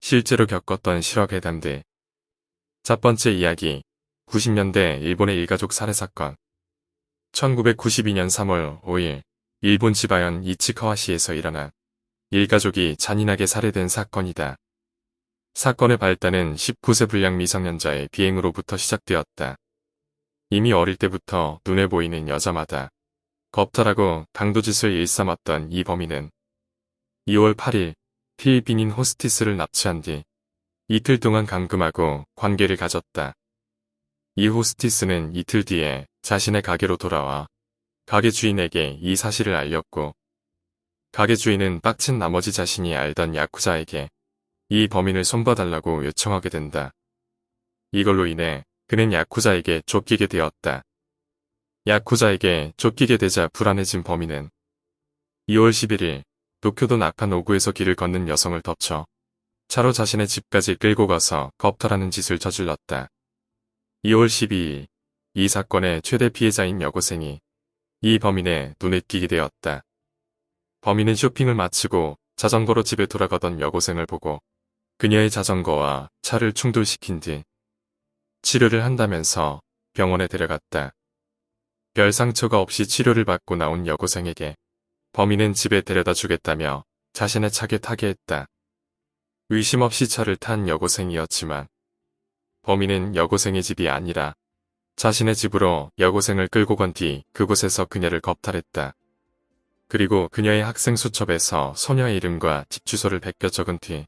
실제로 겪었던 실화괴담들. 첫 번째 이야기, 90년대 일본의 일가족 살해 사건. 1992년 3월 5일, 일본 지바현 이치카와시에서 일어난 일가족이 잔인하게 살해된 사건이다. 사건의 발단은 19세 불량 미성년자의 비행으로부터 시작되었다. 이미 어릴 때부터 눈에 보이는 여자마다 겁탈하고 강도짓을 일삼았던 이 범인은 2월 8일 필리핀인 호스티스를 납치한 뒤 이틀 동안 감금하고 관계를 가졌다. 이 호스티스는 이틀 뒤에 자신의 가게로 돌아와 가게 주인에게 이 사실을 알렸고, 가게 주인은 빡친 나머지 자신이 알던 야쿠자에게 이 범인을 손봐달라고 요청하게 된다. 이걸로 인해 그는 야쿠자에게 쫓기게 되었다. 야쿠자에게 쫓기게 되자 불안해진 범인은 2월 11일 도쿄도 나카노구에서 길을 걷는 여성을 덮쳐 차로 자신의 집까지 끌고 가서 겁탈하는 짓을 저질렀다. 2월 12일 이 사건의 최대 피해자인 여고생이 이 범인의 눈에 띄게 되었다. 범인은 쇼핑을 마치고 자전거로 집에 돌아가던 여고생을 보고 그녀의 자전거와 차를 충돌시킨 뒤 치료를 한다면서 병원에 데려갔다. 별 상처가 없이 치료를 받고 나온 여고생에게 범인은 집에 데려다 주겠다며 자신의 차에 타게 했다. 의심 없이 차를 탄 여고생이었지만 범인은 여고생의 집이 아니라 자신의 집으로 여고생을 끌고 간 뒤 그곳에서 그녀를 겁탈했다. 그리고 그녀의 학생 수첩에서 소녀의 이름과 집 주소를 베껴 적은 뒤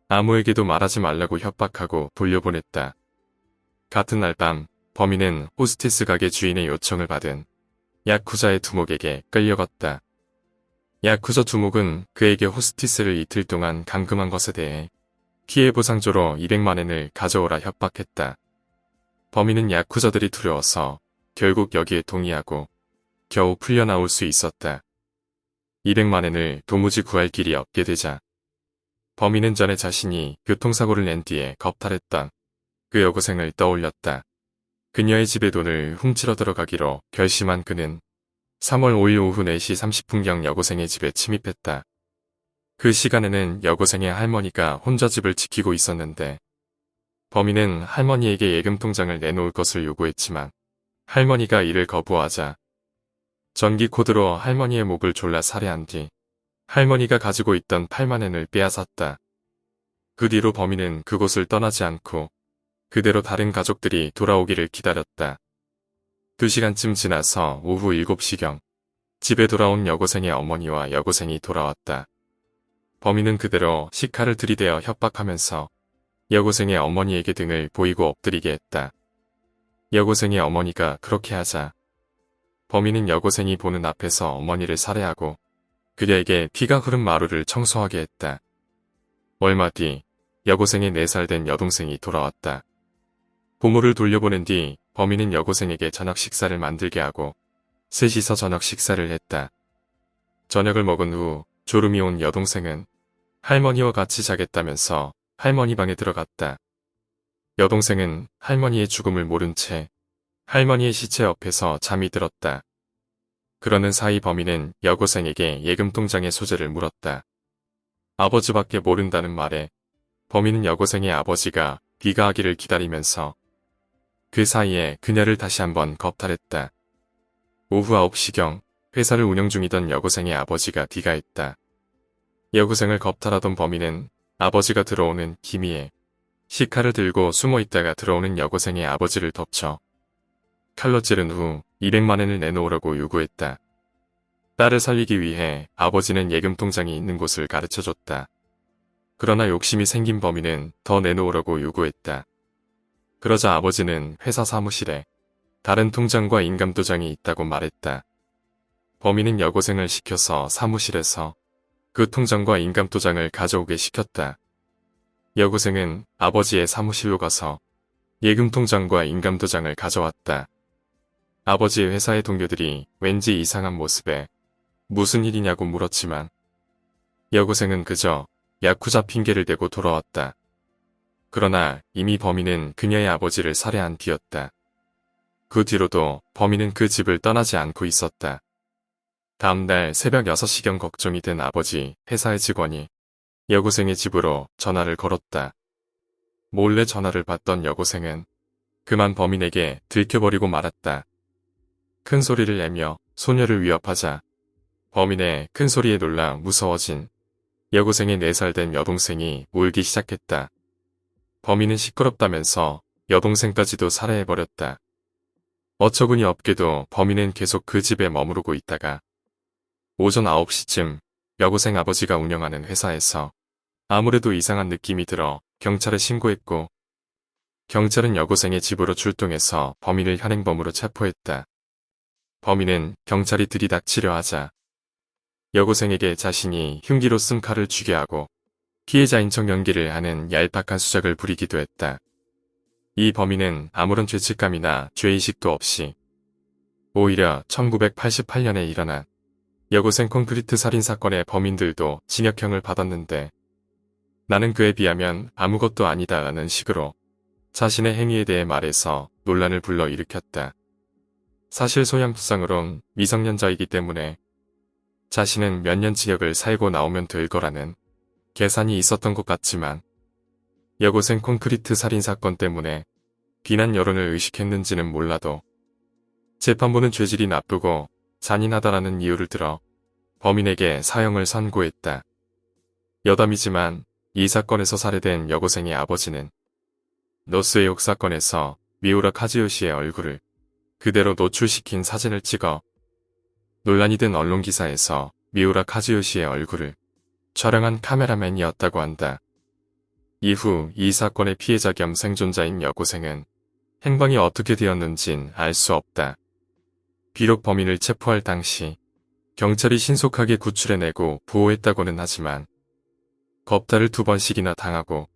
아무에게도 말하지 말라고 협박하고 돌려보냈다. 같은 날 밤 범인은 호스티스 가게 주인의 요청을 받은 야쿠자의 두목에게 끌려갔다. 야쿠자 두목은 그에게 호스티스를 이틀 동안 감금한 것에 대해 피해보상조로 200만엔을 가져오라 협박했다. 범인은 야쿠자들이 두려워서 결국 여기에 동의하고 겨우 풀려나올 수 있었다. 200만엔을 도무지 구할 길이 없게 되자 범인은 전에 자신이 교통사고를 낸 뒤에 겁탈했던 그 여고생을 떠올렸다. 그녀의 집에 돈을 훔치러 들어가기로 결심한 그는 3월 5일 오후 4시 30분경 여고생의 집에 침입했다. 그 시간에는 여고생의 할머니가 혼자 집을 지키고 있었는데 범인은 할머니에게 예금통장을 내놓을 것을 요구했지만 할머니가 이를 거부하자 전기 코드로 할머니의 목을 졸라 살해한 뒤 할머니가 가지고 있던 8만엔을 빼앗았다. 그 뒤로 범인은 그곳을 떠나지 않고 그대로 다른 가족들이 돌아오기를 기다렸다. 2시간쯤 지나서 오후 7시경 집에 돌아온 여고생의 어머니와 여고생이 돌아왔다. 범인은 그대로 시칼을 들이대어 협박하면서 여고생의 어머니에게 등을 보이고 엎드리게 했다. 여고생의 어머니가 그렇게 하자 범인은 여고생이 보는 앞에서 어머니를 살해하고 그녀에게 피가 흐른 마루를 청소하게 했다. 얼마 뒤 여고생의 4살 된 여동생이 돌아왔다. 부모를 돌려보낸 뒤 범인은 여고생에게 저녁 식사를 만들게 하고 셋이서 저녁 식사를 했다. 저녁을 먹은 후 졸음이 온 여동생은 할머니와 같이 자겠다면서 할머니 방에 들어갔다. 여동생은 할머니의 죽음을 모른 채 할머니의 시체 옆에서 잠이 들었다. 그러는 사이 범인은 여고생에게 예금통장의 소재를 물었다. 아버지밖에 모른다는 말에 범인은 여고생의 아버지가 귀가하기를 기다리면서 그 사이에 그녀를 다시 한번 겁탈했다. 오후 9시경 회사를 운영 중이던 여고생의 아버지가 귀가했다. 여고생을 겁탈하던 범인은 아버지가 들어오는 기미에 시칼을 들고 숨어있다가 들어오는 여고생의 아버지를 덮쳐 칼로 찌른 후 200만엔을 내놓으라고 요구했다. 딸을 살리기 위해 아버지는 예금통장이 있는 곳을 가르쳐줬다. 그러나 욕심이 생긴 범인은 더 내놓으라고 요구했다. 그러자 아버지는 회사 사무실에 다른 통장과 인감도장이 있다고 말했다. 범인은 여고생을 시켜서 사무실에서 그 통장과 인감도장을 가져오게 시켰다. 여고생은 아버지의 사무실로 가서 예금통장과 인감도장을 가져왔다. 아버지의 회사의 동료들이 왠지 이상한 모습에 무슨 일이냐고 물었지만 여고생은 그저 야쿠자 핑계를 대고 돌아왔다. 그러나 이미 범인은 그녀의 아버지를 살해한 뒤였다. 그 뒤로도 범인은 그 집을 떠나지 않고 있었다. 다음 날 새벽 6시경 걱정이 된 아버지 회사의 직원이 여고생의 집으로 전화를 걸었다. 몰래 전화를 받던 여고생은 그만 범인에게 들켜버리고 말았다. 큰 소리를 내며 소녀를 위협하자 범인의 큰 소리에 놀라 무서워진 여고생의 4살 된 여동생이 울기 시작했다. 범인은 시끄럽다면서 여동생까지도 살해해버렸다. 어처구니 없게도 범인은 계속 그 집에 머무르고 있다가 오전 9시쯤 여고생 아버지가 운영하는 회사에서 아무래도 이상한 느낌이 들어 경찰에 신고했고 경찰은 여고생의 집으로 출동해서 범인을 현행범으로 체포했다. 범인은 경찰이 들이닥치려 하자 여고생에게 자신이 흉기로 쓴 칼을 쥐게 하고 피해자인 척 연기를 하는 얄팍한 수작을 부리기도 했다. 이 범인은 아무런 죄책감이나 죄의식도 없이 오히려 1988년에 일어난 여고생 콘크리트 살인사건의 범인들도 징역형을 받았는데 나는 그에 비하면 아무것도 아니다라는 식으로 자신의 행위에 대해 말해서 논란을 불러일으켰다. 사실 소양투상으론 미성년자이기 때문에 자신은 몇 년 징역을 살고 나오면 될 거라는 계산이 있었던 것 같지만 여고생 콘크리트 살인사건 때문에 비난 여론을 의식했는지는 몰라도 재판부는 죄질이 나쁘고 잔인하다라는 이유를 들어 범인에게 사형을 선고했다. 여담이지만 이 사건에서 살해된 여고생의 아버지는 노스웨이옥 사건에서 미우라 카즈요시의 얼굴을 그대로 노출시킨 사진을 찍어 논란이 된 언론기사에서 미우라 카즈요시의 얼굴을 촬영한 카메라맨이었다고 한다. 이후 이 사건의 피해자 겸 생존자인 여고생은 행방이 어떻게 되었는진 알 수 없다. 비록 범인을 체포할 당시 경찰이 신속하게 구출해내고 보호했다고는 하지만 겁탈을 2번씩이나 당하고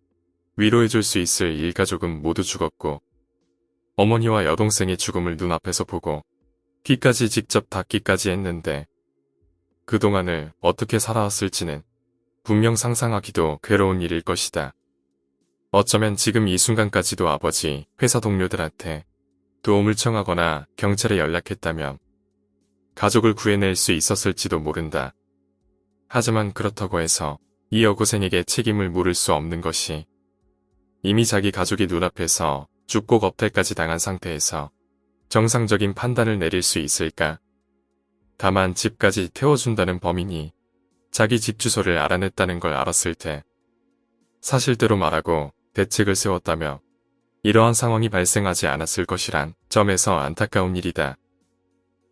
위로해줄 수 있을 일가족은 모두 죽었고 어머니와 여동생의 죽음을 눈앞에서 보고 피까지 직접 닦기까지 했는데 그동안을 어떻게 살아왔을지는 분명 상상하기도 괴로운 일일 것이다. 어쩌면 지금 이 순간까지도 아버지, 회사 동료들한테 도움을 청하거나 경찰에 연락했다면 가족을 구해낼 수 있었을지도 모른다. 하지만 그렇다고 해서 이 여고생에게 책임을 물을 수 없는 것이 이미 자기 가족이 눈앞에서 죽고 겁탈까지 당한 상태에서 정상적인 판단을 내릴 수 있을까? 다만 집까지 태워준다는 범인이 자기 집 주소를 알아냈다는 걸 알았을 때 사실대로 말하고 대책을 세웠다며 이러한 상황이 발생하지 않았을 것이란 점에서 안타까운 일이다.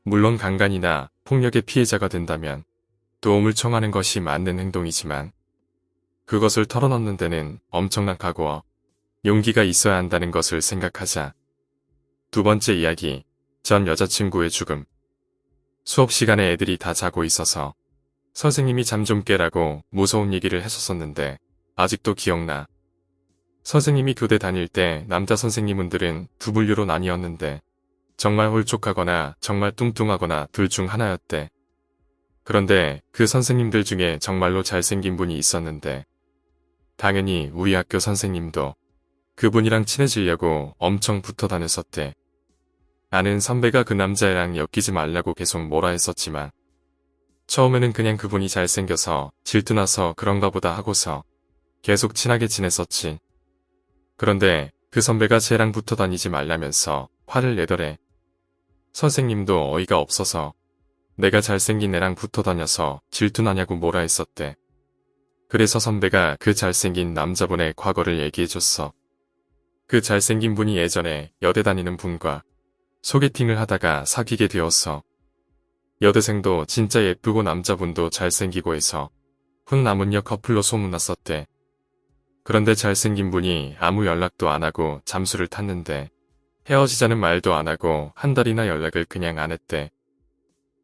물론 강간이나 폭력의 피해자가 된다면 도움을 청하는 것이 맞는 행동이지만 그것을 털어놓는 데는 엄청난 각오와 용기가 있어야 한다는 것을 생각하자. 2번째 이야기, 전 여자친구의 죽음. 수업 시간에 애들이 다 자고 있어서 선생님이 잠 좀 깨라고 무서운 얘기를 했었었는데 아직도 기억나. 선생님이 교대 다닐 때 남자 선생님들은 2분류로 나뉘었는데 정말 홀쭉하거나 정말 뚱뚱하거나 둘 중 하나였대. 그런데 그 선생님들 중에 정말로 잘생긴 분이 있었는데 당연히 우리 학교 선생님도 그분이랑 친해지려고 엄청 붙어 다녔었대. 아는 선배가 그 남자애랑 엮이지 말라고 계속 뭐라 했었지만 처음에는 그냥 그분이 잘생겨서 질투나서 그런가 보다 하고서 계속 친하게 지냈었지. 그런데 그 선배가 쟤랑 붙어 다니지 말라면서 화를 내더래. 선생님도 어이가 없어서 내가 잘생긴 애랑 붙어 다녀서 질투나냐고 뭐라 했었대. 그래서 선배가 그 잘생긴 남자분의 과거를 얘기해줬어. 그 잘생긴 분이 예전에 여대 다니는 분과 소개팅을 하다가 사귀게 되었어. 여대생도 진짜 예쁘고 남자분도 잘생기고 해서 훈남은녀 커플로 소문났었대. 그런데 잘생긴 분이 아무 연락도 안 하고 잠수를 탔는데 헤어지자는 말도 안 하고 한 달이나 연락을 그냥 안 했대.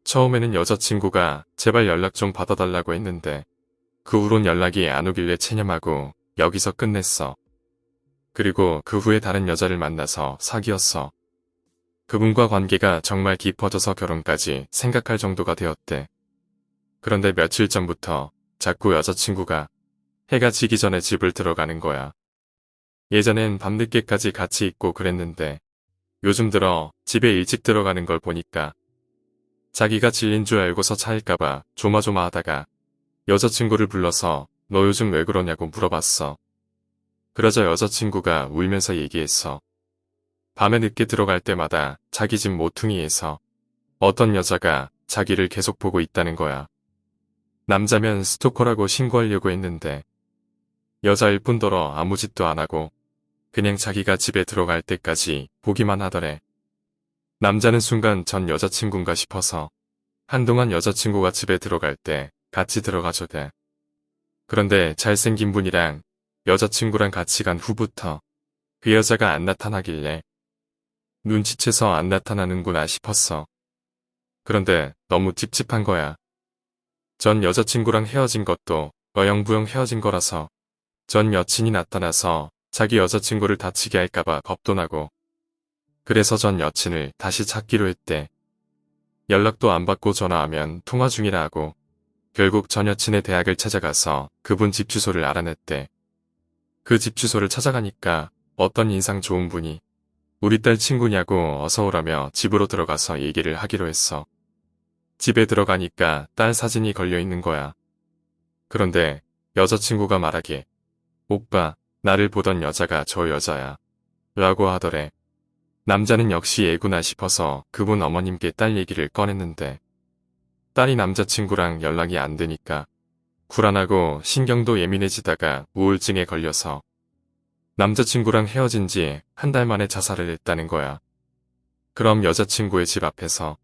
처음에는 여자친구가 제발 연락 좀 받아달라고 했는데 그 후론 연락이 안 오길래 체념하고 여기서 끝냈어. 그리고 그 후에 다른 여자를 만나서 사귀었어. 그분과 관계가 정말 깊어져서 결혼까지 생각할 정도가 되었대. 그런데 며칠 전부터 자꾸 여자친구가 해가 지기 전에 집을 들어가는 거야. 예전엔 밤늦게까지 같이 있고 그랬는데 요즘 들어 집에 일찍 들어가는 걸 보니까 자기가 질린 줄 알고서 차일까봐 조마조마하다가 여자친구를 불러서 너 요즘 왜 그러냐고 물어봤어. 그러자 여자친구가 울면서 얘기했어. 밤에 늦게 들어갈 때마다 자기 집 모퉁이에서 어떤 여자가 자기를 계속 보고 있다는 거야. 남자면 스토커라고 신고하려고 했는데 여자일 뿐더러 아무 짓도 안 하고 그냥 자기가 집에 들어갈 때까지 보기만 하더래. 남자는 순간 전 여자친구인가 싶어서 한동안 여자친구가 집에 들어갈 때 같이 들어가줘대. 그런데 잘생긴 분이랑 여자친구랑 같이 간 후부터 그 여자가 안 나타나길래 눈치채서 안 나타나는구나 싶었어. 그런데 너무 찝찝한 거야. 전 여자친구랑 헤어진 것도 어영부영 헤어진 거라서 전 여친이 나타나서 자기 여자친구를 다치게 할까봐 겁도 나고 그래서 전 여친을 다시 찾기로 했대. 연락도 안 받고 전화하면 통화 중이라 하고 결국 전 여친의 대학을 찾아가서 그분 집 주소를 알아냈대. 그 집 주소를 찾아가니까 어떤 인상 좋은 분이 우리 딸 친구냐고 어서 오라며 집으로 들어가서 얘기를 하기로 했어. 집에 들어가니까 딸 사진이 걸려 있는 거야. 그런데 여자친구가 말하길 오빠, 나를 보던 여자가 저 여자야. 라고 하더래. 남자는 역시 애구나 싶어서 그분 어머님께 딸 얘기를 꺼냈는데 딸이 남자친구랑 연락이 안 되니까 불안하고 신경도 예민해지다가 우울증에 걸려서 남자친구랑 헤어진 지 한 달 만에 자살을 했다는 거야. 그럼 여자친구의 집 앞에서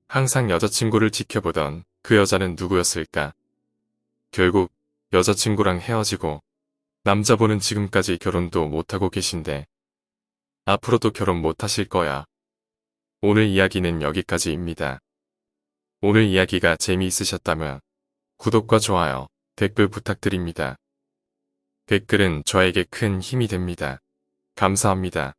항상 여자친구를 지켜보던 그 여자는 누구였을까? 결국 여자친구랑 헤어지고 남자분은 지금까지 결혼도 못하고 계신데 앞으로도 결혼 못하실 거야. 오늘 이야기는 여기까지입니다. 오늘 이야기가 재미있으셨다면 구독과 좋아요, 댓글 부탁드립니다. 댓글은 저에게 큰 힘이 됩니다. 감사합니다.